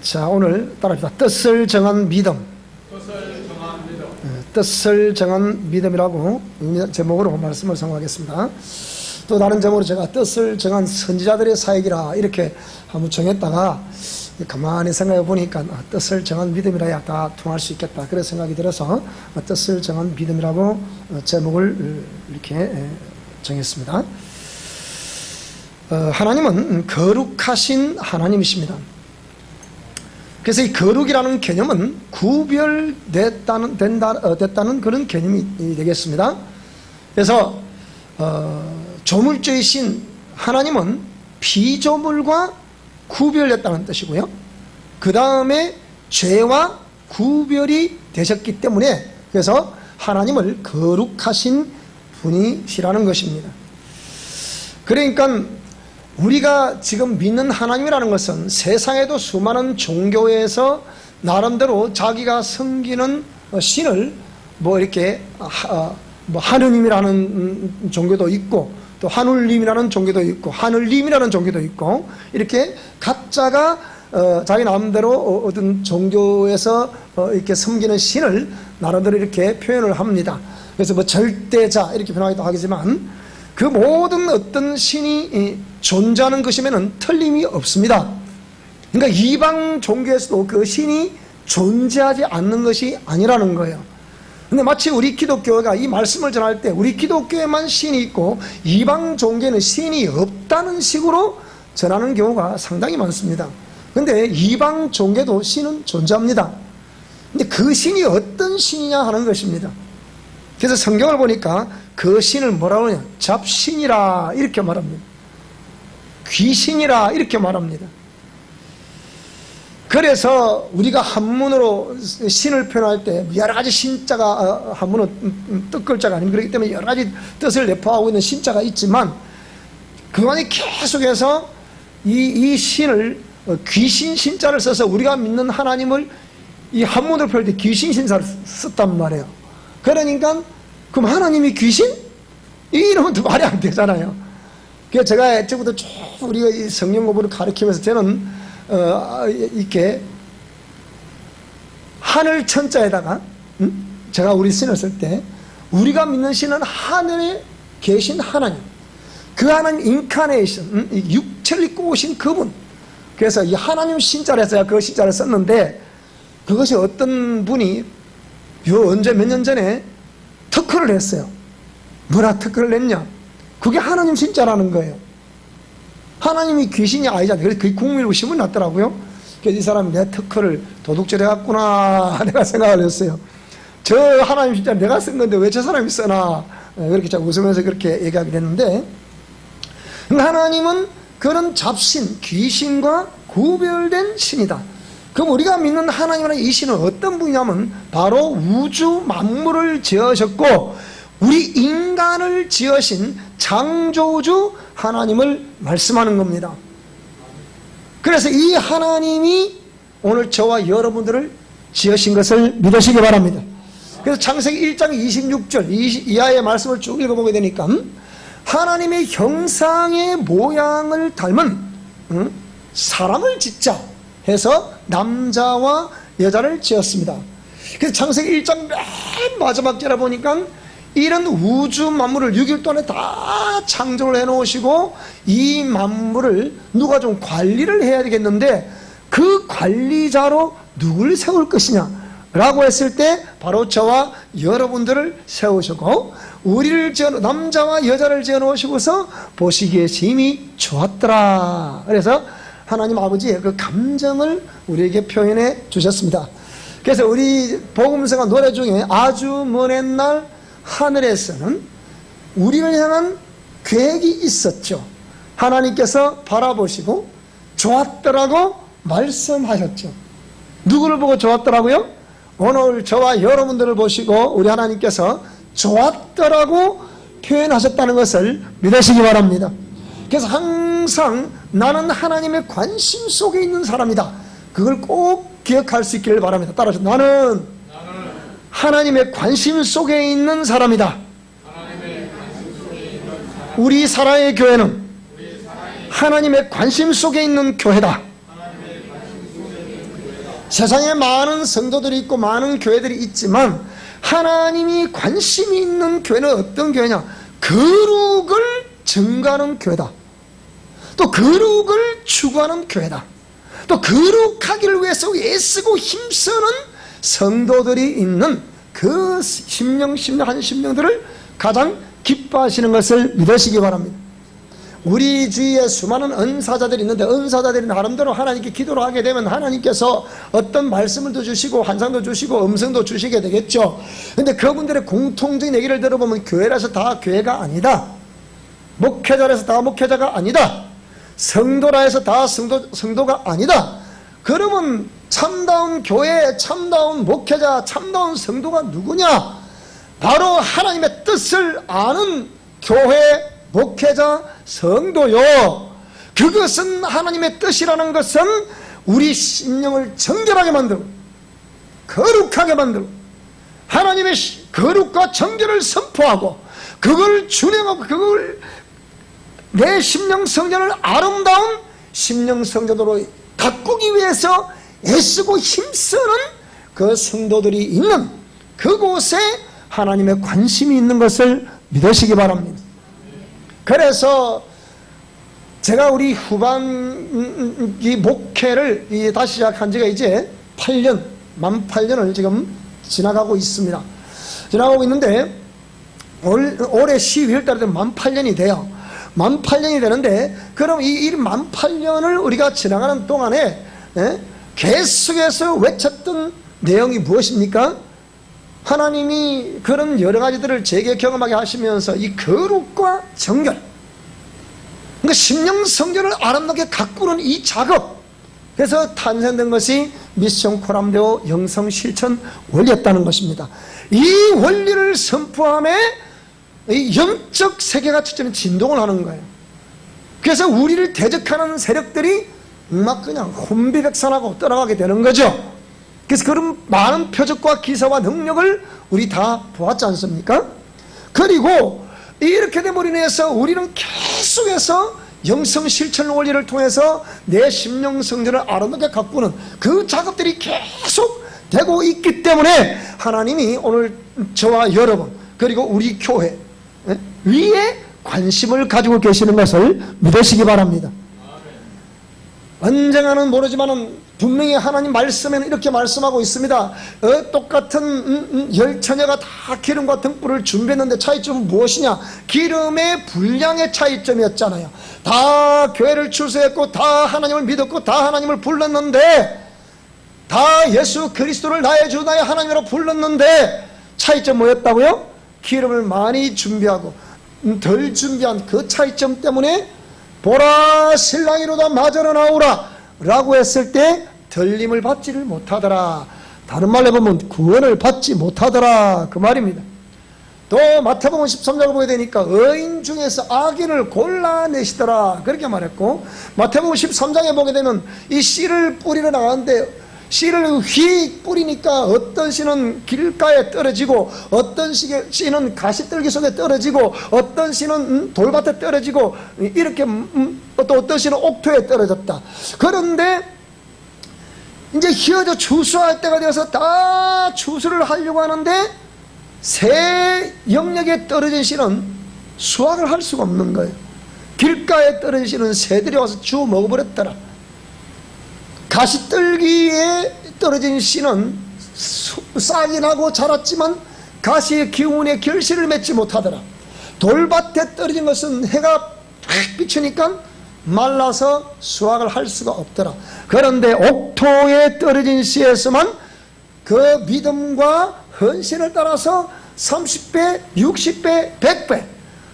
자, 오늘 따라합시다. 뜻을 정한 믿음. 뜻을 정한 믿음이라고 제목으로 말씀을 선고하겠습니다. 또 다른 제목으로 제가 뜻을 정한 선지자들의 사역이라 이렇게 한번 정했다가 가만히 생각해 보니까 뜻을 정한 믿음이라야 다 통할 수 있겠다, 그런 생각이 들어서 뜻을 정한 믿음이라고 제목을 이렇게 정했습니다. 하나님은 거룩하신 하나님이십니다. 그래서 이 거룩이라는 개념은 됐다는 그런 개념이 되겠습니다. 그래서 조물주이신 하나님은 피조물과 구별됐다는 뜻이고요. 그 다음에 죄와 구별이 되셨기 때문에 그래서 하나님을 거룩하신 분이시라는 것입니다. 그러니까 우리가 지금 믿는 하나님이라는 것은 세상에도 수많은 종교에서 나름대로 자기가 섬기는 신을 이렇게 하느님이라는 종교도 있고 또 하늘님이라는 종교도 있고 하늘님이라는 종교도 있고 이렇게 각자가 자기 나름대로 어떤 종교에서 이렇게 섬기는 신을 나름대로 이렇게 표현을 합니다. 그래서 절대자 이렇게 표현하기도 하겠지만 그 모든 어떤 신이 존재하는 것이면은 틀림이 없습니다. 그러니까 이방 종교에서도 그 신이 존재하지 않는 것이 아니라는 거예요. 근데 마치 우리 기독교가 이 말씀을 전할 때 우리 기독교에만 신이 있고 이방 종교에는 신이 없다는 식으로 전하는 경우가 상당히 많습니다. 근데 이방 종교도 신은 존재합니다. 근데 그 신이 어떤 신이냐 하는 것입니다. 그래서 성경을 보니까 그 신을 뭐라고 하냐, 잡신이라 이렇게 말합니다. 귀신이라 이렇게 말합니다. 그래서 우리가 한문으로 신을 표현할 때 여러 가지 신자가, 한문은 뜻글자가 아닙니다. 그렇기 때문에 여러 가지 뜻을 내포하고 있는 신자가 있지만 그 안에 계속해서 이 신을 귀신 신자를 써서 우리가 믿는 하나님을 이 한문으로 표현할 때 귀신 신자를 썼단 말이에요. 그러니까 그럼 하나님이 귀신? 이러면 또 말이 안 되잖아요. 그래서 제가 애초부터 쭉 우리가 이 성경 공부를 가르치면서 저는 이렇게 하늘 천자에다가 제가 우리 신을 쓸 때 우리가 믿는 신은 하늘에 계신 하나님, 그 하나님 인카네이션, 육체를 입고 오신 그분. 그래서 이 하나님 신자를 해서 그 신자를 썼는데 그것이 어떤 분이 언제 몇 년 전에 특허를 했어요. 뭐라 특허를 냈냐? 그게 하나님 신자라는 거예요. 하나님이 귀신이 아니잖아요. 그래서 그게 국민으로 신문이 났더라고요. 그래서 이 사람이 내 특허를 도둑질 해갔구나 내가 생각을 했어요. 저 하나님 신자 내가 쓴 건데 왜 저 사람이 쓰나, 그렇게 웃으면서 그렇게 얘기하게 됐는데, 하나님은 그런 잡신, 귀신과 구별된 신이다. 그럼 우리가 믿는 하나님이라는 이 신은 어떤 분이냐면 바로 우주 만물을 지으셨고 우리 인간을 지으신 창조주 하나님을 말씀하는 겁니다. 그래서 이 하나님이 오늘 저와 여러분들을 지으신 것을 믿으시기 바랍니다. 그래서 창세기 1장 26절 이하의 말씀을 쭉 읽어보게 되니까 하나님의 형상의 모양을 닮은 사람을 짓자 해서 남자와 여자를 지었습니다. 그래서 창세기 1장 맨 마지막 절에 보니까 이런 우주 만물을 6일 동안에 다 창조를 해놓으시고 이 만물을 누가 좀 관리를 해야 되겠는데 그 관리자로 누굴 세울 것이냐 라고 했을 때 바로 저와 여러분들을 세우시고 우리를 남자와 여자를 지어놓으시고서 보시기에 심히 좋았더라. 그래서 하나님 아버지의 그 감정을 우리에게 표현해 주셨습니다. 그래서 우리 복음서가 노래 중에 아주 먼 옛날 하늘에서는 우리를 향한 계획이 있었죠. 하나님께서 바라보시고 좋았더라고 말씀하셨죠. 누구를 보고 좋았더라고요? 오늘 저와 여러분들을 보시고 우리 하나님께서 좋았더라고 표현하셨다는 것을 믿으시기 바랍니다. 그래서 항상 나는 하나님의 관심 속에 있는 사람이다. 그걸 꼭 기억할 수 있기를 바랍니다. 따라서 나는 하나님의 관심 속에 있는 사람이다. 우리 사랑의 교회는 하나님의 관심 속에 있는 교회다. 세상에 많은 성도들이 있고 많은 교회들이 있지만 하나님이 관심이 있는 교회는 어떤 교회냐? 거룩을 증거하는 교회다. 또 거룩을 추구하는 교회다. 또 거룩하기를 위해서 애쓰고 힘쓰는 성도들이 있는 그 한 심령들을 가장 기뻐하시는 것을 믿으시기 바랍니다. 우리 주위에 수많은 은사자들이 있는데 은사자들이 나름대로 하나님께 기도를 하게 되면 하나님께서 어떤 말씀을 더 주시고 환상도 주시고 음성도 주시게 되겠죠. 근데 그분들의 공통적인 얘기를 들어보면 교회라서 다 교회가 아니다. 목회자라서 다 목회자가 아니다. 성도라 해서 다 성도가 아니다. 그러면 참다운 교회, 참다운 목회자, 참다운 성도가 누구냐? 바로 하나님의 뜻을 아는 교회, 목회자, 성도요. 그것은 하나님의 뜻이라는 것은 우리 심령을 정결하게 만들고 거룩하게 만들고 하나님의 거룩과 정결을 선포하고 그걸 준행하고 그걸 내 심령 성전을 아름다운 심령 성전으로 가꾸기 위해서 애쓰고 힘쓰는 그 성도들이 있는 그곳에 하나님의 관심이 있는 것을 믿으시기 바랍니다. 그래서 제가 우리 후반기 목회를 다시 시작한 지가 이제 8년, 만 8년을 지금 지나가고 있습니다. 지나가고 있는데 올해 12월 달에 만 8년이 돼요. 만 8년이 되는데 그럼 이 만 8년을 우리가 지나가는 동안에 계속해서 외쳤던 내용이 무엇입니까? 하나님이 그런 여러 가지들을 제게 경험하게 하시면서 이 거룩과 정결, 그러니까 심령 성전을 아름답게 가꾸는 이 작업, 그래서 탄생된 것이 미션 코람데오 영성 실천 원리였다는 것입니다. 이 원리를 선포함에 이 영적 세계가 첫째는 진동을 하는 거예요. 그래서 우리를 대적하는 세력들이 막 그냥 혼비백산하고 떠나가게 되는 거죠. 그래서 그런 많은 표적과 기사와 능력을 우리 다 보았지 않습니까? 그리고 이렇게 됨으로 인해서 우리는 계속해서 영성 실천 원리를 통해서 내 심령 성전을 아름답게 가꾸는 그 작업들이 계속 되고 있기 때문에 하나님이 오늘 저와 여러분 그리고 우리 교회 위에 관심을 가지고 계시는 것을 믿으시기 바랍니다. 언젠가는 모르지만 분명히 하나님 말씀에는 이렇게 말씀하고 있습니다. 똑같은 열처녀가 다 기름과 등불을 준비했는데 차이점은 무엇이냐? 기름의 분량의 차이점이었잖아요. 다 교회를 출세했고 다 하나님을 믿었고 다 하나님을 불렀는데 다 예수 그리스도를 나의 주 나의 하나님으로 불렀는데 차이점 뭐였다고요? 기름을 많이 준비하고 덜 준비한 그 차이점 때문에 보라 신랑이로다 맞으러 나오라 라고 했을 때 들림을 받지를 못하더라. 다른 말로 해보면 구원을 받지 못하더라 그 말입니다. 또 마태복음 13장을 보게 되니까 의인 중에서 악인을 골라내시더라 그렇게 말했고, 마태복음 13장에 보게 되면 이 씨를 뿌리러 나가는데 씨를 휙 뿌리니까 어떤 씨는 길가에 떨어지고 어떤 씨는 가시떨기 속에 떨어지고 어떤 씨는 돌밭에 떨어지고 이렇게 또 어떤 씨는 옥토에 떨어졌다. 그런데 이제 휘어져 추수할 때가 되어서 다 추수를 하려고 하는데 새 영역에 떨어진 씨는 수확을 할 수가 없는 거예요. 길가에 떨어진 씨는 새들이 와서 주워 먹어버렸더라. 가시떨기에 떨어진 씨는 싹이 나고 자랐지만 가시의 기운에 결실을 맺지 못하더라. 돌밭에 떨어진 것은 해가 팍 비추니까 말라서 수확을 할 수가 없더라. 그런데 옥토에 떨어진 씨에서만 그 믿음과 헌신을 따라서 30배, 60배, 100배,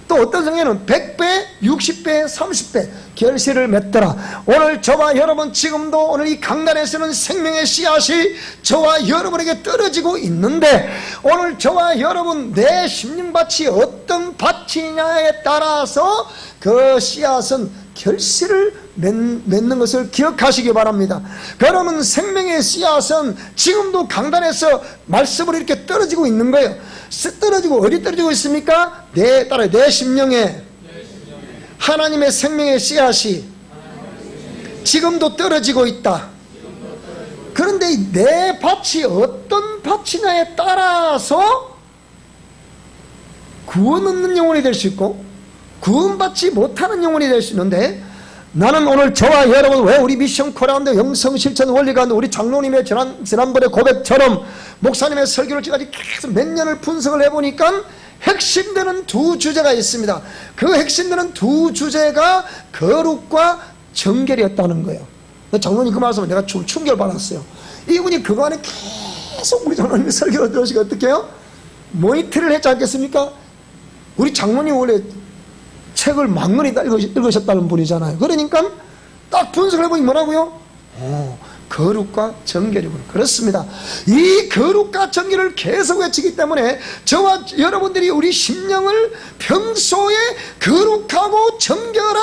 또 어떤 성경에는 100배, 60배, 30배 결실을 맺더라. 오늘 저와 여러분 지금도 오늘 이 강단에서는 생명의 씨앗이 저와 여러분에게 떨어지고 있는데 오늘 저와 여러분 내 심령밭이 어떤 밭이냐에 따라서 그 씨앗은 결실을 맺는 것을 기억하시기 바랍니다. 그러면 생명의 씨앗은 지금도 강단에서 말씀으로 이렇게 떨어지고 있는 거예요. 떨어지고 어디 떨어지고 있습니까? 내 심령에 하나님의 생명의 씨앗이 지금도 떨어지고 있다. 그 그런데 내 밭이 어떤 밭이냐에 따라서 구원 없는 영혼이 될 수 있고 구원받지 못하는 영혼이 될 수 있는데, 나는 오늘 저와 여러분, 왜 우리 미션 코리아인데 영성 실천 원리가 우리 장로님의 지난번에 고백처럼 목사님의 설교를 지금까지 계속 몇 년을 분석을 해보니까 핵심되는 두 주제가 있습니다. 그 핵심되는 두 주제가 거룩과 정결이었다는 거예요. 장로님 그 말씀을 내가 좀 충격을 받았어요. 이분이 그거 안에 계속 우리 장로님의 설교를 들으시고 어떻게 해요? 모니터를 했지 않겠습니까? 우리 장로님 원래 책을 막걸리 읽으셨다는 분이잖아요. 그러니까 딱 분석을 해보니 뭐라고요? 거룩과 정결이구나. 그렇습니다. 이 거룩과 정결을 계속 외치기 때문에 저와 여러분들이 우리 심령을 평소에 거룩하고 정결한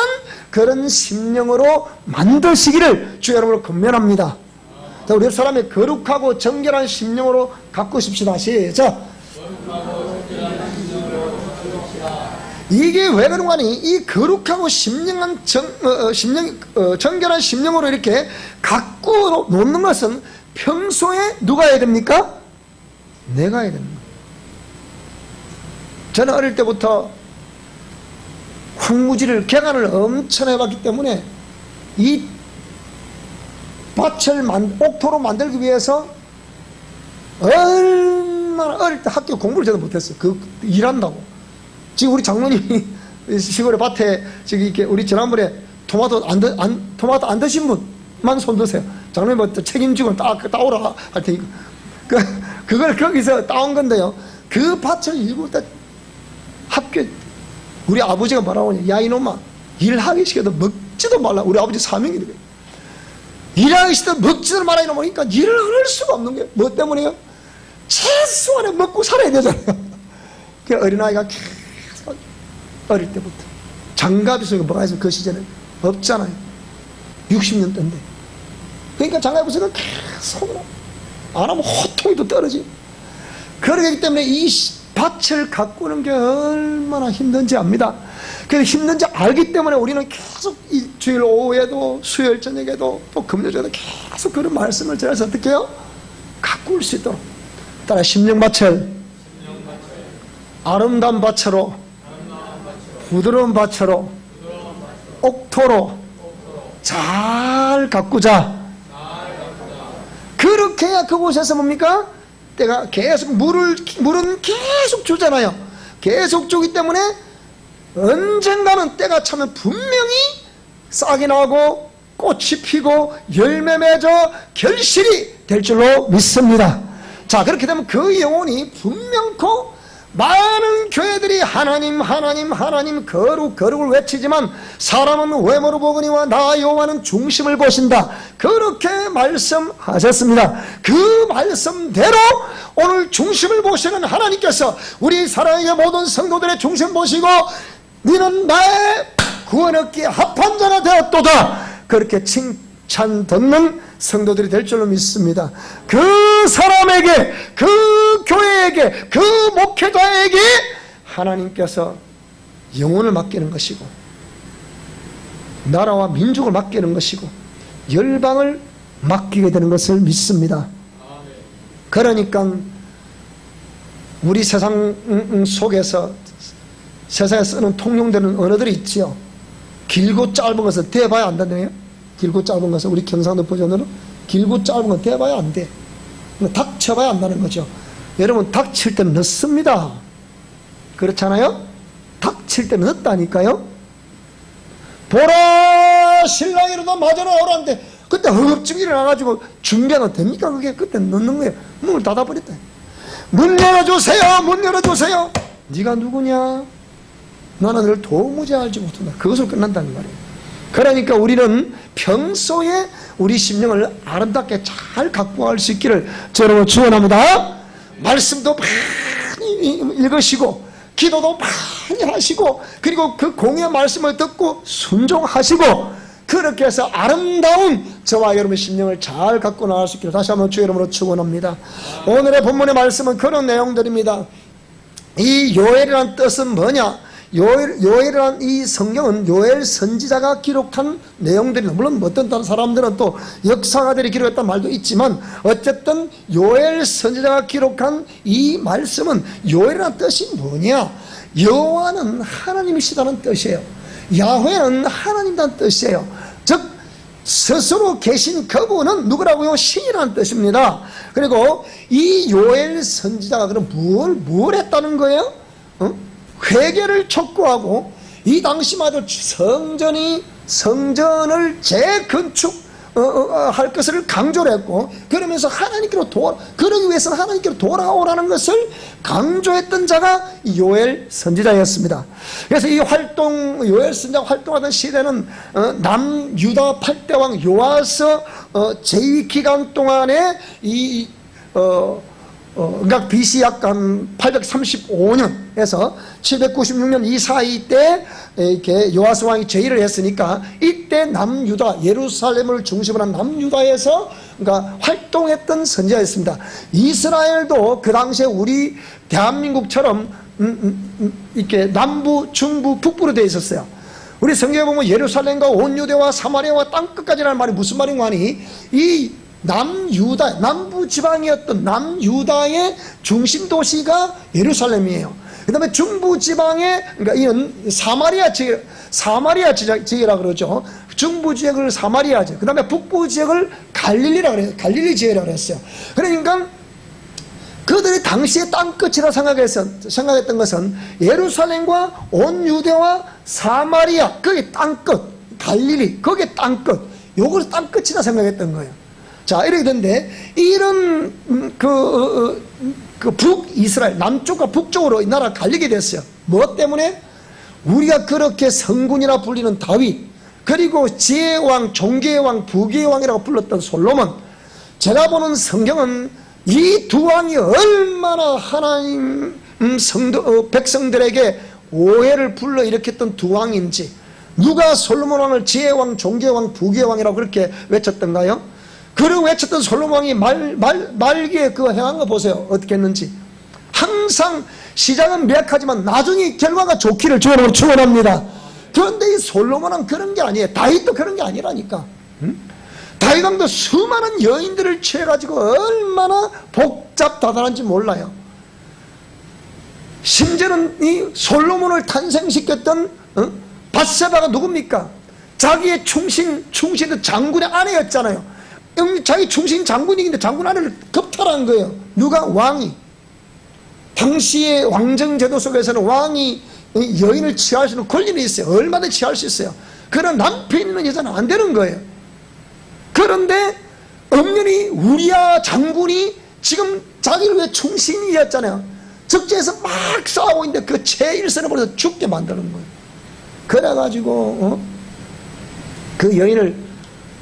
그런 심령으로 만드시기를 주 여러분을 권면합니다. 자, 우리 사람의 거룩하고 정결한 심령으로 가꾸십시다. 시작. 이게 왜 그런가 하니, 이 거룩하고 정결한 심령으로 이렇게 가꾸어 놓는 것은 평소에 누가 해야 됩니까? 내가 해야 됩니다. 저는 어릴 때부터 황무지를 개간을 엄청 해봤기 때문에 이 밭을 옥토로 만들기 위해서 얼마나 어릴 때 학교 공부를 저도 못했어요. 일한다고. 지금 우리 장로님이 시골의 밭에 지금 이렇게 우리 지난번에 토마토 안 드신 분만 손 드세요. 장로님 뭐 책임지고 따오라 할 테니까. 그걸 거기서 따온 건데요. 그 밭을 일굴 때 학교 우리 아버지가 뭐라고 하냐. 야 이놈아, 일하기 시켜도 먹지도 말라. 우리 아버지 사명이래요. 일하기 시켜도 먹지도 말라 이놈아. 그러니까 일을 안 할 수가 없는 게 뭐 때문에요? 최소한에 먹고 살아야 되잖아요. 그 어린아이가 어릴 때부터 장갑이 있으니까 뭐가 있어요? 그 시절에 없잖아요. 60년대인데. 그러니까 장갑이 있으니까 계속 안 하면 호통이 또 떨어지. 그러기 때문에 이 밭을 가꾸는 게 얼마나 힘든지 압니다. 그래서 힘든지 알기 때문에 우리는 계속 이 주일 오후에도 수요일 저녁에도 또 금요일 저녁에도 계속 그런 말씀을 전해서 어떻게 해요? 가꿀 수 있도록. 따라 심령밭을 아름다운 밭으로, 부드러운 밭으로, 옥토로 잘 가꾸자. 그렇게 해야 그곳에서 뭡니까? 때가 계속 물은 계속 주잖아요. 계속 주기 때문에 언젠가는 때가 차면 분명히 싹이 나고 꽃이 피고 열매 맺어 결실이 될 줄로 믿습니다. 자, 그렇게 되면 그 영혼이 분명코 많은 교회들이 하나님 하나님 하나님 거룩을 외치지만 사람은 외모로 보거니와 나 여호와는 중심을 보신다. 그렇게 말씀하셨습니다. 그 말씀대로 오늘 중심을 보시는 하나님께서 우리 사랑의 모든 성도들의 중심 보시고 너는 나의 구원 얻기에 합한 자가 되었도다. 그렇게 칭찬 듣는 성도들이 될 줄로 믿습니다. 그 사람에게, 그 교회에게, 그 목회자에게 하나님께서 영혼을 맡기는 것이고 나라와 민족을 맡기는 것이고 열방을 맡기게 되는 것을 믿습니다. 그러니까 우리 세상 속에서 세상에 쓰는 통용되는 언어들이 있지요. 길고 짧은 것을 대봐야 안다네요. 길고 짧은 것을 우리 경상도 버전으로 길고 짧은 건 대봐야 안 돼. 닥쳐봐야 안다는 거죠. 여러분 닥칠 때는 늦습니다. 그렇잖아요? 닥칠 때는 늦다니까요. 보라 신랑이 이러다 맞아라 오라는데 그때 허겁지겁 일어나가지고 준비하면 됩니까? 그게 그때 늦는 거예요. 문을 닫아버렸다. 문 열어주세요. 문 열어주세요. 네가 누구냐? 나는 너를 도무지 알지 못한다. 그것으로 끝난다는 말이에요. 그러니까 우리는 평소에 우리 심령을 아름답게 잘 가꾸어갈 수 있기를 저로 축원합니다. 말씀도 많이 읽으시고 기도도 많이 하시고 그리고 그 공의 말씀을 듣고 순종하시고 그렇게 해서 아름다운 저와 여러분의 심령을 잘 갖고 나갈 수 있기를 다시 한번 주의 이름으로 축원합니다. 오늘의 본문의 말씀은 그런 내용들입니다. 이 요엘이라는 뜻은 뭐냐? 요엘이라는 이 성경은 요엘 선지자가 기록한 내용들이, 물론 어떤 다른 사람들은 또 역사가들이 기록했다는 말도 있지만, 어쨌든 요엘 선지자가 기록한 이 말씀은, 요엘이라는 뜻이 뭐냐? 여호와는 하나님이시다는 뜻이에요. 야훼는 하나님이라는 뜻이에요. 즉 스스로 계신 그분은 누구라고요? 신이라는 뜻입니다. 그리고 이 요엘 선지자가 그럼 뭘 했다는 거예요? 회개를 촉구하고, 이 당시만 해도 성전을 재건축할 것을 강조를 했고, 그러면서 그러기 위해서는 하나님께로 돌아오라는 것을 강조했던 자가 요엘 선지자였습니다. 그래서 이 요엘 선지자가 활동하던 시대는 남유다 8대 왕 요아스 제위 기간 동안에 그러니까 BC 약 835년에서 796년 이 사이 때 이렇게 요아스 왕이 제의를 했으니까, 이때 남유다, 예루살렘을 중심으로 한 남유다에서 그러니까 활동했던 선지자였습니다. 이스라엘도 그 당시에 우리 대한민국처럼 이렇게 남부, 중부, 북부로 되어 있었어요. 우리 성경에 보면 예루살렘과 온 유대와 사마리아와 땅끝까지라는 말이 무슨 말인가 하니, 이 남부 지방이었던 남유다의 중심 도시가 예루살렘이에요. 그 다음에 중부 지방에, 그러니까 이는 사마리아 지역이라 그러죠. 중부 지역을 사마리아 지역, 그 다음에 북부 지역을 갈릴리라 그래요. 갈릴리 지역이라고 그랬어요. 그러니까 그들이 당시에 땅끝이라 생각했던 것은 예루살렘과 온 유대와 사마리아, 그게 땅끝, 갈릴리, 그게 땅끝, 요걸 땅끝이라 생각했던 거예요. 자, 이렇게 됐는데, 이런 북이스라엘, 남쪽과 북쪽으로 이 나라가 갈리게 됐어요. 뭐 때문에? 우리가 그렇게 성군이라 불리는 다윗, 그리고 지혜왕, 종교의 부귀의 왕이라고 불렀던 솔로몬, 제가 보는 성경은 이 두 왕이 얼마나 하나님 백성들에게 오해를 불러일으켰던 두 왕인지, 누가 솔로몬 왕을 지혜왕, 종교의 왕, 부귀의 왕이라고 그렇게 외쳤던가요? 그리고 외쳤던 솔로몬 왕이 말기에 그거 행한 거 보세요. 어떻게 했는지. 항상 시작은 미약하지만 나중에 결과가 좋기를 주님으로 축원합니다. 그런데 이 솔로몬은 그런 게 아니에요. 다윗도 그런 게 아니라니까. 다윗 왕도 수많은 여인들을 취해가지고 얼마나 복잡다단한지 몰라요. 심지어는 이 솔로몬을 탄생시켰던 밧세바가 누굽니까? 자기의 충신의 장군의 아내였잖아요. 자기 충신 장군이긴데 장군 아내를 겁탈한 거예요. 누가? 왕이. 당시의 왕정제도 속에서는 왕이 여인을 취할 수 있는 권리는 있어요. 얼마든지 취할 수 있어요. 그러나 남편 있는 여자는 안 되는 거예요. 그런데 엄연히 우리야 장군이 지금 자기를 위해 충신이었잖아요. 적재에서 막 싸우고 있는데 그 제1선을 벌여서 죽게 만드는 거예요. 그래가지고 그 여인을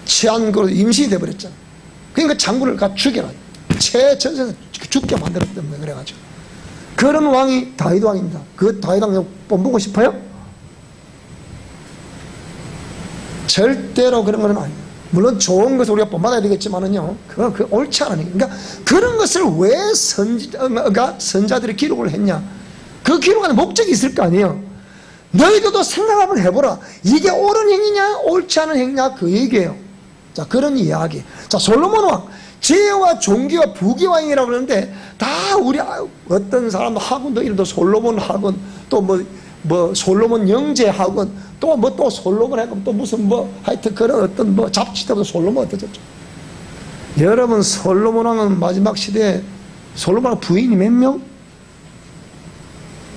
취한 거로 임신이 돼버렸잖아. 그러니까 장군을 가 죽여라. 최전선에서 죽게 만들었던 거예요. 그래가지고 그런 왕이 다윗 왕입니다. 그 다윗 왕 뽐보고 싶어요? 절대로 그런 건 아니에요. 물론 좋은 것을 우리가 본받아야 되겠지만은요, 그건 옳지 않으니까. 그러니까 그런 것을 왜 선자들이 기록을 했냐? 그 기록하는 목적이 있을 거 아니에요. 너희들도 생각 한번 해보라. 이게 옳은 행위냐, 옳지 않은 행위냐, 그 얘기예요. 자, 그런 이야기. 자, 솔로몬 왕, 지혜와 종교와 부귀 왕이라고 그러는데, 다 우리 어떤 사람도 학원도 이름도 솔로몬 학원, 또 뭐 솔로몬 영재 학원, 또 솔로몬 학원, 또 무슨 하여튼 그런 어떤 잡지도 솔로몬 어떠셨죠? 여러분, 솔로몬 왕은 마지막 시대에 솔로몬 왕 부인이 몇 명?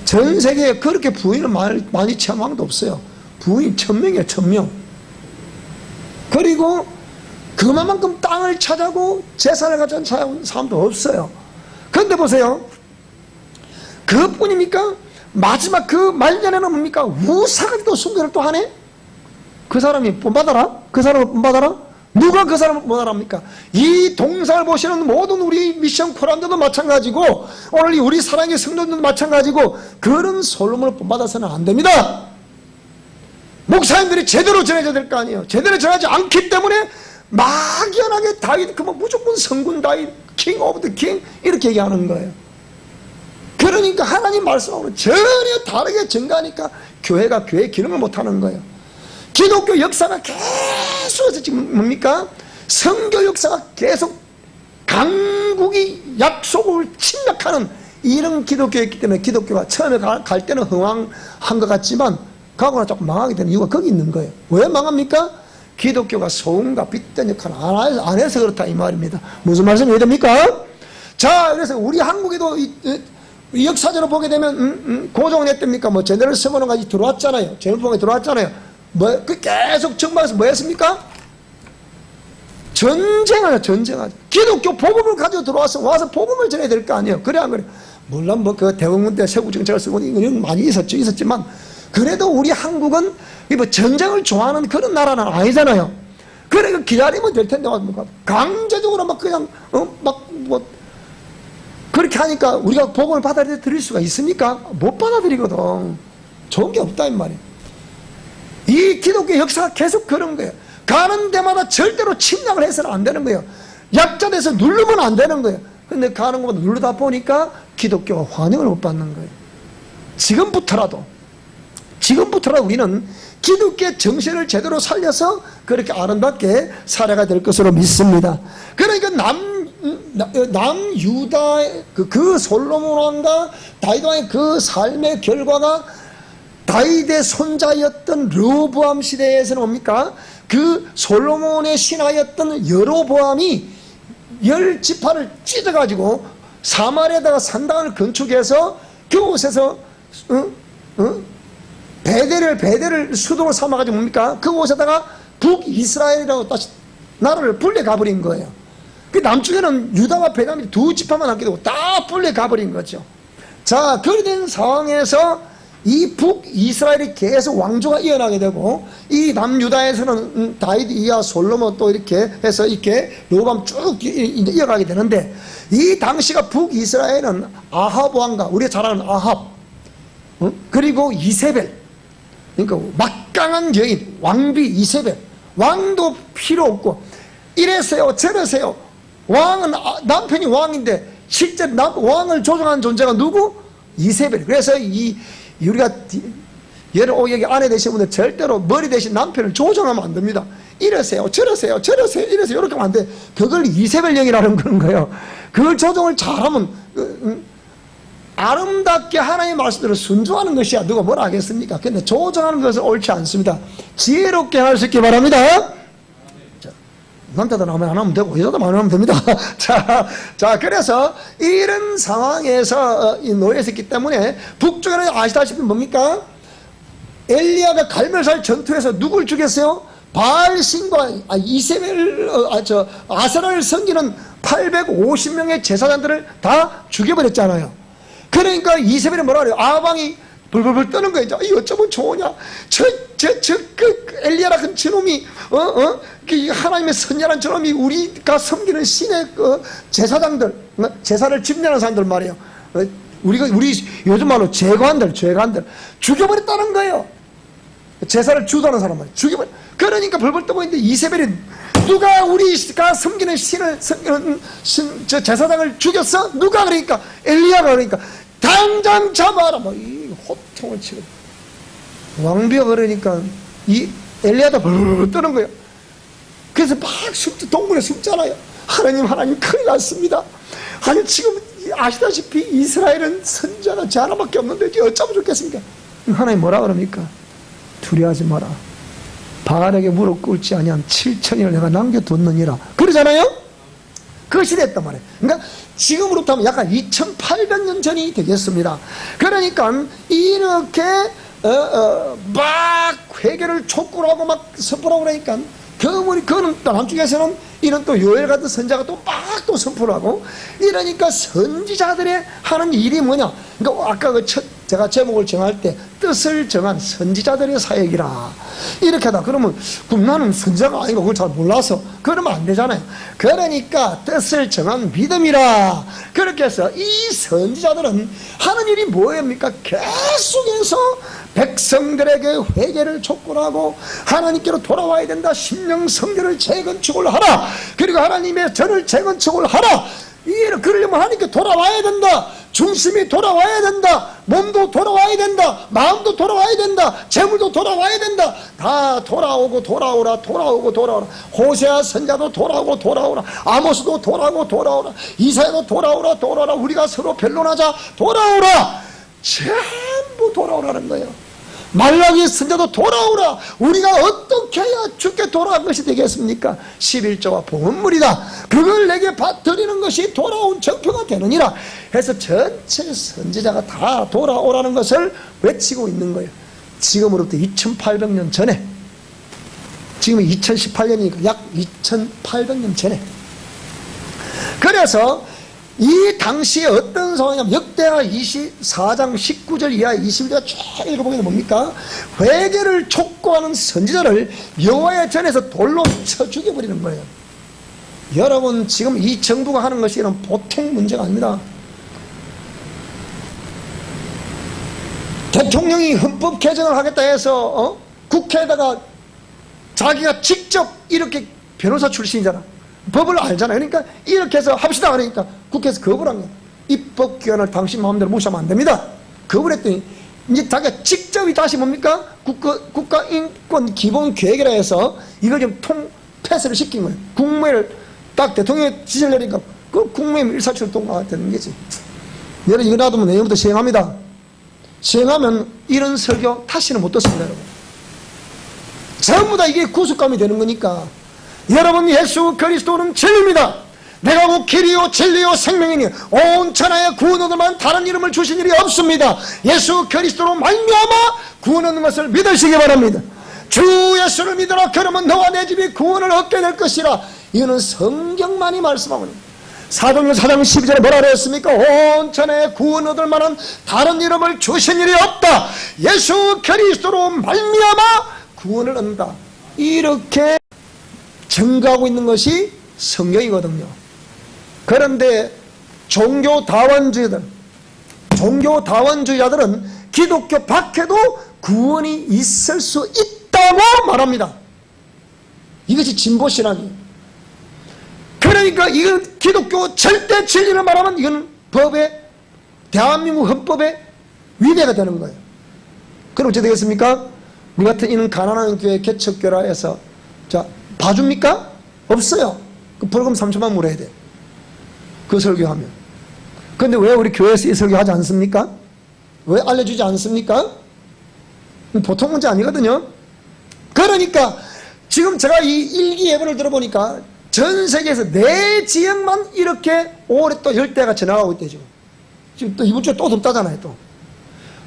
전 세계에 그렇게 부인을 많이 취한 왕도 없어요. 부인 1000명이에요. 1000명. 그리고 그만큼 땅을 차지하고 재산을 가진 사람도 없어요. 그런데 보세요. 그뿐입니까? 마지막 그 말년에는 뭡니까? 우사가 또 순교를 또 하네? 그 사람이 본받아라? 그 사람을 본받아라? 누가 그 사람을 본받아랍니까? 이 동상을 보시는 모든 우리 미션 코란들도 마찬가지고, 오늘 우리 사랑의 성도들도 마찬가지고, 그런 솔로몬을 본받아서는 안 됩니다. 목사님들이 제대로 전해져야 될 거 아니에요. 제대로 전하지 않기 때문에 막연하게 다윗, 무조건 성군 다윗, 킹 오브 더 킹, 이렇게 얘기하는 거예요. 그러니까 하나님 말씀하고는 전혀 다르게 증가하니까 교회가 교회 기능을 못하는 거예요. 기독교 역사가 계속해서 지금 뭡니까? 선교 역사가 계속 강국이 약속을 침략하는 이런 기독교였기 때문에 기독교가 처음에 갈 때는 흥왕한 것 같지만 가고 나서 조금 망하게 되는 이유가 거기 있는 거예요. 왜 망합니까? 기독교가 소음과 빗된 역할을 안 해서 그렇다 이 말입니다. 무슨 말씀이 됩니까? 자, 그래서 우리 한국에도 이 역사적으로 보게 되면 고종은 했답니까? 뭐 제네럴 서머너까지 들어왔잖아요. 제네럴봉에 들어왔잖아요. 뭐 계속 정방에서 뭐 했습니까? 전쟁하죠. 기독교 복음을 가지고 들어와서 와서 복음을 전해야 될 거 아니에요. 그래 안 그래? 물론 뭐 그 대원군 때 세국 정책을 쓰고 이런 많이 있었지만 그래도 우리 한국은 뭐 전쟁을 좋아하는 그런 나라는 아니잖아요. 그러니까 기다리면 될 텐데 강제적으로 막 그냥 뭐 그렇게 하니까 우리가 복음을 받아들일 수가 있습니까? 못 받아들이거든. 좋은 게 없다 이 말이에요. 이 기독교 역사가 계속 그런 거예요. 가는 데마다 절대로 침략을 해서는 안 되는 거예요. 약자돼서 누르면 안 되는 거예요. 근데 가는 것마다 누르다 보니까 기독교가 환영을 못 받는 거예요. 지금부터라도 우리는 기독교의 정신을 제대로 살려서 그렇게 아름답게 살아가 될 것으로 믿습니다. 그러니까 남유다의 그 솔로몬 왕과 다윗 왕의 그 삶의 결과가 다윗의 손자였던 르호보암 시대에서는 뭡니까? 그 솔로몬의 신하였던 여로보암이 10지파를 찢어가지고 사마리아에다가 산당을 건축해서 그곳에서 베델을 수도로 삼아가지고 뭡니까? 그곳에다가 북이스라엘이라고 다시 나라를 분리해 가버린 거예요. 그 남쪽에는 유다와 베냐민 두 지파만 남게 되고 다 분리해 가버린 거죠. 자, 그렇게 된 상황에서 이 북이스라엘이 계속 왕조가 이어나게 되고 이 남유다에서는 다윗, 이야, 솔로몬 또 이렇게 해서 이렇게 르호보암 쭉 이어가게 되는데 이 당시가 북이스라엘은 아합 왕과 우리가 잘 아는 아합 그리고 이세벨 그러니까 막강한 여인 왕비 이세벨 왕도 필요 없고 이래서요 저래서요 왕은 남편이 왕인데 실제 왕을 조종하는 존재가 누구? 이세벨. 그래서 우리가 여기 아내 되신 분들 절대로 머리 대신 남편을 조정하면 안 됩니다. 이러세요 저러세요 이러세요 이렇게 하면 안 돼. 그걸 이세벨령이라는 그런 거예요. 그걸 조정을 잘하면 아름답게 하나님의 말씀대로 순종하는 것이야 누가 뭐라 하겠습니까? 근데 조정하는 것은 옳지 않습니다. 지혜롭게 할 수 있기 바랍니다. 자, 남자도 안 하면 되고 여자도 안 하면 됩니다. 자 그래서 이런 상황에서 놓여있었기 때문에 북쪽에는 아시다시피 뭡니까? 엘리야가 갈멜살 전투에서 누굴 죽였어요? 바알신과 이세벨 아세라를 섬기는 850명의 제사장들을 다 죽여버렸잖아요. 그러니까 이세벨이 뭐라 그래요? 아방이 벌벌벌 떠는 거예요. 이 어쩌면 좋으냐? 그 엘리야라 큰 저놈이 그 하나님의 선녀란 저놈이 우리가 섬기는 신의 제사장들, 제사를 집례하는 사람들 말이에요. 우리 요즘 말로 죄관들 죽여버렸다는 거예요. 제사를 주도하는 사람 말이에요. 죽여버려. 그러니까 벌벌 떠고 있는데 이세벨이 누가 우리가 섬기는 신을 섬기는 제사장을 죽였어? 누가? 그러니까 엘리야가. 그러니까 당장 잡아라. 이 호통을 치고 왕비가 그러니까 이 엘리야도 벌벌 떠는 거예요. 그래서 막 동굴에 숨잖아요. 하나님 큰일 났습니다. 아니 지금 아시다시피 이스라엘은 선자가 저 하나밖에 없는데 어쩌면 좋겠습니까? 하나님 뭐라 그럽니까? 두려워하지 마라. 바알에게 무릎 꿇지 아니한 7천인을 내가 남겨뒀느니라 그러잖아요. 그 시대였단 말이에요. 그러니까 지금으로부터 하면 약간 2800년 전이 되겠습니다. 그러니까 이렇게 막 회개를 촉구하고 막 선포하고 그러니까 그는 또 남쪽에서는 이런 또 요엘 같은 선자가 또 막 또 선포를 하고 이러니까 선지자들의 하는 일이 뭐냐? 그러니까 아까 제가 제목을 정할 때 뜻을 정한 선지자들의 사역이라 이렇게 하다 그러면 그럼 나는 선지자가 아니고 그걸 잘 몰라서 그러면 안 되잖아요. 그러니까 뜻을 정한 믿음이라 그렇게 해서 이 선지자들은 하는 일이 뭐입니까? 계속해서 백성들에게 회개를 촉구하고 하나님께로 돌아와야 된다. 심령 성결을 재건축을 하라. 그리고 하나님의 전을 재건축을 하라. 그러려면 하나님께 돌아와야 된다. 중심이 돌아와야 된다. 몸도 돌아와야 된다. 마음도 돌아와야 된다. 재물도 돌아와야 된다. 다 돌아오고 돌아오라. 돌아오고 돌아오라. 호세아 선자도 돌아오고 돌아오라. 아모스도 돌아오고 돌아오라. 이사야도 돌아오라. 돌아오라. 우리가 서로 변론하자. 돌아오라. 전부 돌아오라는 거예요. 말라기 선자도 돌아오라. 우리가 어떻게 해야 주께 돌아간 것이 되겠습니까? 11조와 봉헌물이다. 그걸 내게 드리는 것이 돌아온 정표가 되느니라 해서 전체 선지자가 다 돌아오라는 것을 외치고 있는 거예요. 지금으로부터 2800년 전에, 지금은 2018년이니까 약 2800년 전에. 그래서 이 당시에 어떤 상황이냐면 역대하 24장 19절 이하 21절 쭉 읽어보게 되면 뭡니까? 회개를 촉구하는 선지자를 여호와의 전에서 돌로 쳐 죽여버리는 거예요. 여러분, 지금 이 정부가 하는 것이 보통 문제가 아닙니다. 대통령이 헌법 개정을 하겠다 해서 국회에다가 자기가 직접 이렇게 변호사 출신이잖아. 법을 알잖아요. 그러니까 이렇게 해서 합시다 그러니까 국회에서 거부를 한 거예요. 입법기관을 당신 마음대로 무시하면 안 됩니다. 거부를 했더니 이제 자기가 직접이 다시 뭡니까? 국가인권기본계획이라 해서 이걸 좀 패스를 시킨 거예요. 국무회를 딱 대통령이 지시를 내리니까 그 국무회 일사출동가 되는 거지. 여러분, 이거 놔두면 내년부터 시행합니다. 시행하면 이런 설교 다시는 못 듣습니다. 여러분, 전부 다 이게 구속감이 되는 거니까. 여러분, 예수 그리스도는 진리입니다. 내가 곧 길이요 진리요 생명이니 온 천하에 구원 얻을만 다른 이름을 주신 일이 없습니다. 예수 그리스도로 말미암아 구원 얻는 것을 믿으시기 바랍니다. 주 예수를 믿으라. 그러면 너와 내 집이 구원을 얻게 될 것이라. 이거는 성경만이 말씀하고 있는 거예요. 사도행전 4장 12절에 뭐라 그랬습니까? 온 천하에 구원 얻을 만한 다른 이름을 주신 일이 없다. 예수 그리스도로 말미암아 구원을 얻는다. 이렇게 증거하고 있는 것이 성경이거든요. 그런데 종교다원주의자들은 기독교 밖에도 구원이 있을 수 있다고 말합니다. 이것이 진보신앙이에요. 그러니까 이건 기독교 절대 진리를 말하면 이건 대한민국 헌법의 위배가 되는 거예요. 그럼 어떻게 되겠습니까? 우리 같은 이는 가난한 교회 개척교라 해서 자, 봐줍니까? 없어요. 그 벌금 3천만 물어야 돼. 그 설교하면. 그런데 왜 우리 교회에서 이 설교하지 않습니까? 왜 알려주지 않습니까? 보통 문제 아니거든요. 그러니까 지금 제가 이 일기예보를 들어보니까 전 세계에서 4지역만 이렇게 올해 또 열대가 지나가고 있대. 지금 또 이번 주에 또 덥다잖아요. 또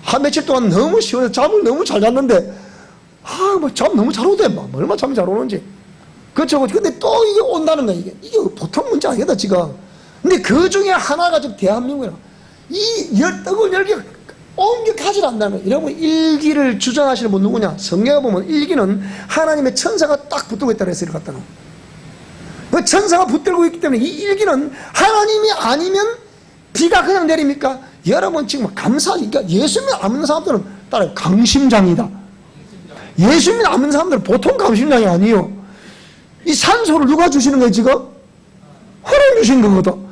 한 며칠 동안 너무 시원해서 잠을 너무 잘 잤는데 잠 너무 잘 오대. 얼마나 잠이 잘 오는지. 그렇죠. 근데 또 이게 온다는 거야. 이게 보통 문제 아니다, 지금. 근데 그 중에 하나가 지금 대한민국이라. 이 떡을 열기 옮겨 가지를 않는다는 거야. 여러분, 일기를 주장하시는 분 누구냐? 성경에 보면 일기는 하나님의 천사가 딱 붙들고 있다고 해서 이렇게 갖다 놓은. 그 천사가 붙들고 있기 때문에 이 일기는 하나님이 아니면 비가 그냥 내립니까? 여러분, 지금 감사하니까 예수님 안 믿는 사람들은 따라요. 강심장이다. 예수님 안 믿는 사람들은 보통 강심장이 아니에요. 이 산소를 누가 주시는 거예요, 지금? 하나님 주신 거거든.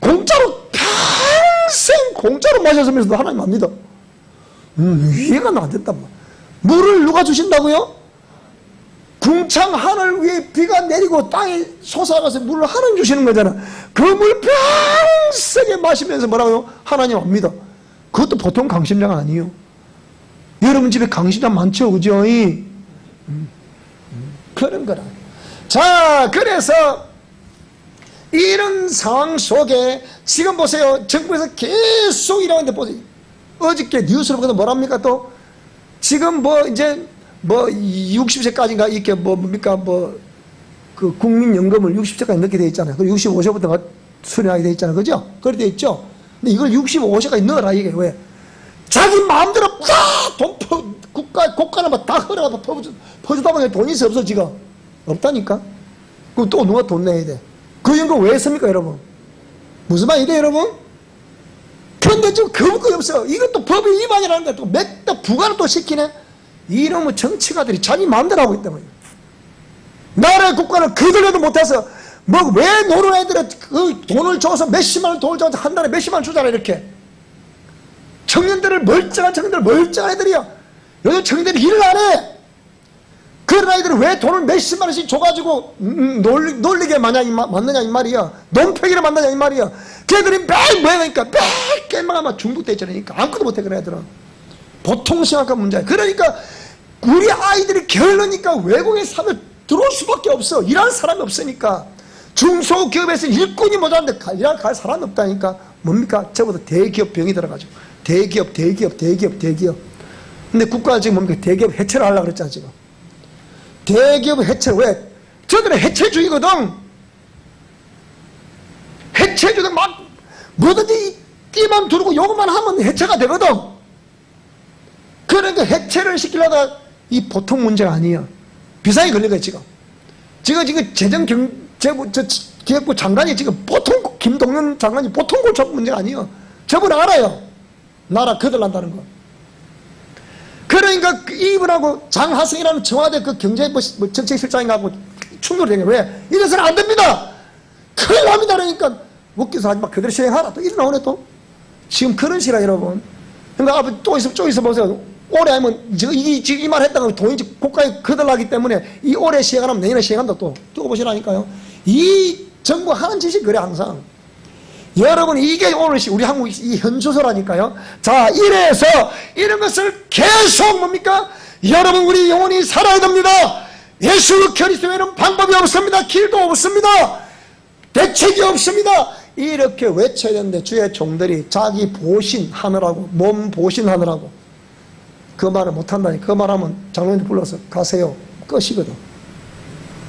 공짜로 평생 공짜로 마셨으면서도 하나님 안 믿어. 이해가 안 된단 말이야. 물을 누가 주신다고요? 궁창 하늘 위에 비가 내리고 땅에 솟아가서 물을 하나님 주시는 거잖아. 그 물 평생에 마시면서 뭐라고요? 하나님 안 믿어. 그것도 보통 강심장 아니에요. 여러분 집에 강심장 많죠, 그죠? 그런 거라. 자, 그래서 이런 상황 속에 지금 보세요. 정부에서 계속 일하는데 보세요. 어저께 뉴스를 보다 뭐랍니까 또? 지금 이제 60세까지인가 이렇게 뭡니까 그 국민연금을 60세까지 넣게 돼 있잖아요. 그리고 65세부터 수령하게 돼 있잖아요. 그죠? 그렇게 돼 있죠? 근데 이걸 65세까지 넣어라, 이게 왜? 자기 마음대로 국가는 막 다 허락하고 퍼주다 보니 돈이 없어, 지금. 없다니까? 그럼 또 누가 돈 내야 돼? 그 연금 왜 씁니까, 여러분? 무슨 말이 돼, 여러분? 그런데 지금 거부권이 없어. 이것도 법의 위반이라는 거야. 또 몇 대 부과를 또 시키네? 이놈의 정치가들이 자기 마음대로 하고 있단 말이야. 나라의 국가는 그들에도 못해서 뭐 왜 노는 애들은 그 돈을 줘서 몇십만 원 돈을 줘서 한 달에 몇십만 원 주잖아. 이렇게 청년들을 멀쩡한 청년들 멀쩡한 애들이야. 요즘 청년들이 일을 안 해. 그런 아이들은 왜 돈을 몇십만 원씩 줘가지고 놀리게 만드냐 이 말이야. 논팽이를 만드냐 이 말이야. 걔들이 매일 뭐 하니까 매일 게임만 중독돼 있잖아. 아무것도 못해. 그런 애들은 보통 심각한 문제야. 그러니까 우리 아이들이 게을르니까 외국에 사면 들어올 수밖에 없어. 일할 사람이 없으니까. 중소기업에서 일꾼이 모자란데 일할 갈 사람이 없다니까. 뭡니까? 저보다 대기업 병이 들어가죠. 대기업. 근데 국가가 지금 뭡니까? 대기업 해체를 하려고 그랬잖아 지금. 대기업 해체. 왜? 저들은 해체주의거든. 해체주의는 막 뭐든지 끼만 두르고 요것만 하면 해체가 되거든. 그러니까 해체를 시키려다 이 보통 문제가 아니에요. 비상이 걸린 거예요 지금. 지금 기획부 장관이 지금 보통 김동연 장관이 보통 골치 문제가 아니에요. 저분 알아요. 나라 거들난다는 거. 그러니까 이분하고 장하성이라는 청와대 그 경제 정책실장하고 충돌이 된 거예요. 왜? 이래서는 안 됩니다. 큰일 납니다. 그러니까 웃기서 하지 마. 그대로 시행하라. 또 이래 나오네 또. 지금 그런 시라 여러분. 그러니까 또 있어 보세요. 올해 하면 이 말 했다가 돈이 국가에 거들나기 때문에 이 올해 시행 안 하면 내년에 시행한다 또. 두고 보시라니까요. 이 정부 하는 짓이 그래 항상. 여러분 이게 오늘 우리 한국 이 현주소라니까요. 자, 이래서 이런 것을 계속 뭡니까? 여러분 우리 영혼이 살아야 됩니다. 예수 그리스도 외에는 방법이 없습니다. 길도 없습니다. 대책이 없습니다. 이렇게 외쳐야 되는데 주의 종들이 자기 보신하느라고 몸 보신하느라고 그 말을 못한다니. 그 말하면 장로님 불러서 가세요. 끝이거든.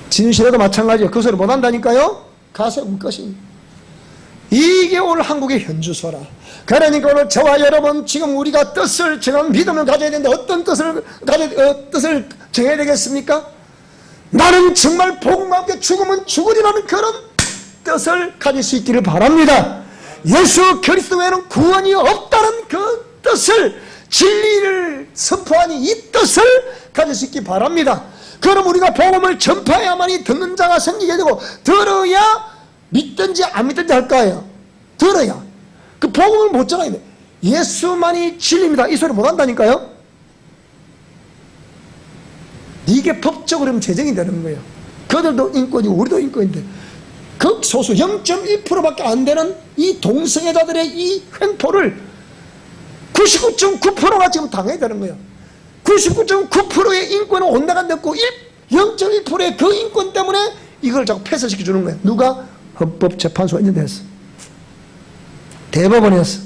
진실에도 마찬가지예요. 그 소리 못한다니까요. 가세요. 끝입니다. 이게 오늘 한국의 현주소라. 그러니까 오늘 저와 여러분 지금 우리가 뜻을 정한 믿음을 가져야 되는데 어떤 뜻을 정해야 되겠습니까? 나는 정말 복음과 함께 죽으면 죽으리라는 그런 뜻을 가질 수 있기를 바랍니다. 예수 그리스도 외에는 구원이 없다는 그 뜻을, 진리를 선포하니 이 뜻을 가질 수 있기 바랍니다. 그럼 우리가 복음을 전파해야만이 듣는 자가 생기게 되고, 들어야 믿든지 안 믿든지 할 거예요. 들어야. 그 복음을 못 전하게 돼. 예수만이 진리입니다. 이 소리 못 한다니까요. 이게 법적으로 제정이 되는 거예요. 그들도 인권이고 우리도 인권인데 극소수 0.1%밖에 안 되는 이 동성애자들의 이 횡포를 99.9%가 지금 당해야 되는 거예요. 99.9%의 인권은 온데가 됐고 0.1%의 그 인권 때문에 이걸 자꾸 폐쇄시켜 주는 거예요. 누가? 헌법재판소가 있는 데서, 대법원에서,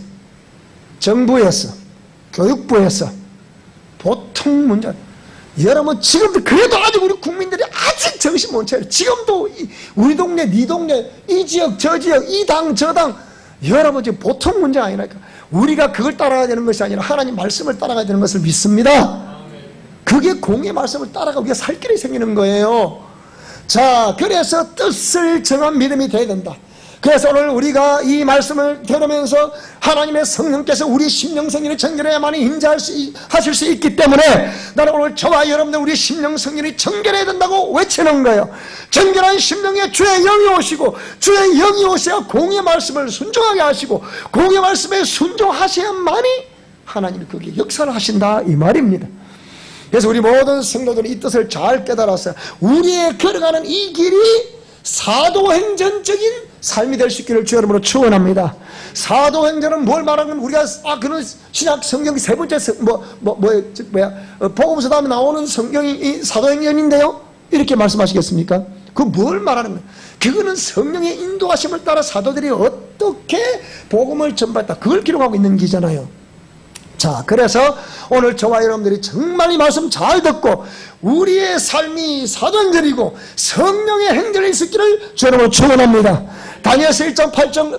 정부에서, 교육부에서. 보통 문제. 여러분 지금도 그래도 아직 우리 국민들이 아직 정신 못 차려요. 지금도 우리 동네 네 동네 이 지역 저 지역 이 당 저 당 여러분 지금 보통 문제가 아니라니까. 우리가 그걸 따라가야 되는 것이 아니라 하나님 말씀을 따라가야 되는 것을 믿습니다. 그게 공의 말씀을 따라가 우리가 살 길이 생기는 거예요. 자, 그래서 뜻을 정한 믿음이 되어야 된다. 그래서 오늘 우리가 이 말씀을 들으면서 하나님의 성령께서 우리 심령성리를 정결해야만 하실 수 있기 때문에 나는 오늘 저와 여러분들 우리 심령성리를 정결해야 된다고 외치는 거예요. 정결한 심령에 주의 영이 오시고, 주의 영이 오셔야 공의 말씀을 순종하게 하시고, 공의 말씀에 순종하셔야만이 하나님이 거기에 역사를 하신다 이 말입니다. 그래서 우리 모든 성도들은 이 뜻을 잘 깨달았어요. 우리의 걸어가는 이 길이 사도행전적인 삶이 될 수 있기를 주의 이름으로 축원합니다. 사도행전은 뭘 말하는 건 우리가 그런 신약 성경 세 번째 복음서 다음에 나오는 성경이 이 사도행전인데요. 이렇게 말씀하시겠습니까? 그 뭘 말하는 거예요? 그거는 성령의 인도하심을 따라 사도들이 어떻게 복음을 전파했다, 그걸 기록하고 있는 기잖아요. 자, 그래서 오늘 저와 여러분들이 정말 이 말씀 잘 듣고 우리의 삶이 사도행전이고 성령의 행전이 있기를 주님으로 축원합니다. 다니엘서 1장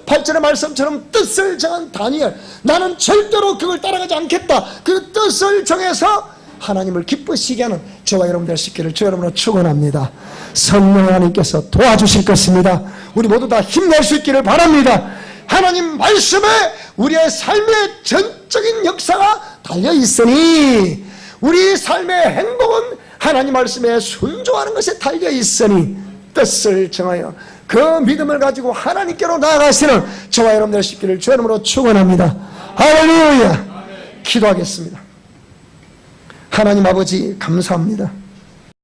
8절의 말씀처럼 뜻을 정한 다니엘, 나는 절대로 그걸 따라가지 않겠다. 그 뜻을 정해서 하나님을 기쁘시게 하는 저와 여러분들 있기를 주 여러분으로 축원합니다. 성령 하나님께서 도와주실 것입니다. 우리 모두 다 힘낼 수 있기를 바랍니다. 하나님 말씀에 우리의 삶의 전적인 역사가 달려있으니, 우리 삶의 행복은 하나님 말씀에 순종하는 것에 달려있으니 뜻을 정하여 그 믿음을 가지고 하나님께로 나아가시는 저와 여러분들 되시기를 주의 이름으로 축원합니다. 할렐루야. 기도하겠습니다. 하나님 아버지 감사합니다.